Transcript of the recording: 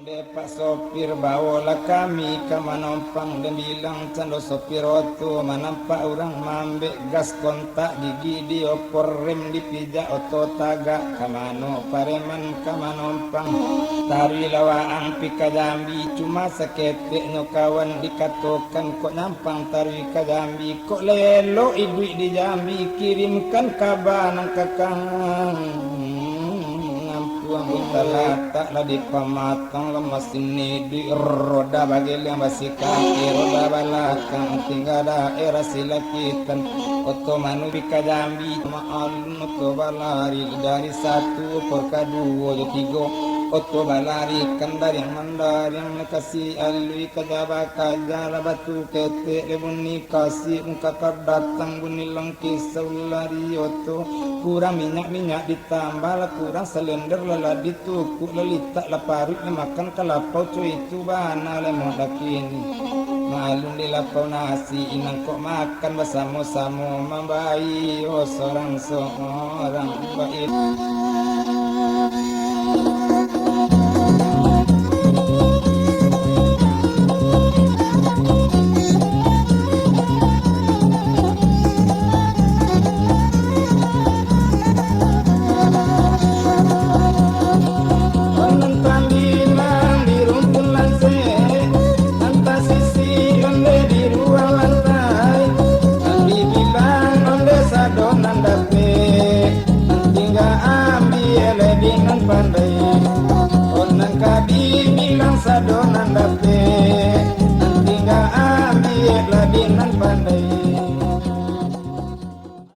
Pak sopir bawalah kami ke manompang dan bilang cando sopir oto manampak orang mambek gas kontak gigi di opor rem dipijak oto taga kamano pareman kamanompang tari lawaang pika jambi cuma seketek no kawan dikatokan kok nampang tari ka jambi kok lelo idui di jambi kirimkan kabar nang kakang kita letaklah di pematang lemas ini di roda bagel yang masih kaki roda belakang tinggal daerah silakitan otomanu bika jambi maalun oto balari dari satu perka dua tiga oto balari kandar yang mandar yang kasih alui kajaba kajala batu kete lebuni kasih muka datang buni lengki saulari oto kurang minyak ditambah kurang selender lelah ditukuk lelita laparutnya makan kalapau cuy itu bahan lemon dakini malum di lapau nasi inang kok makan bersama-sama membayi oh seorang baik. Pandai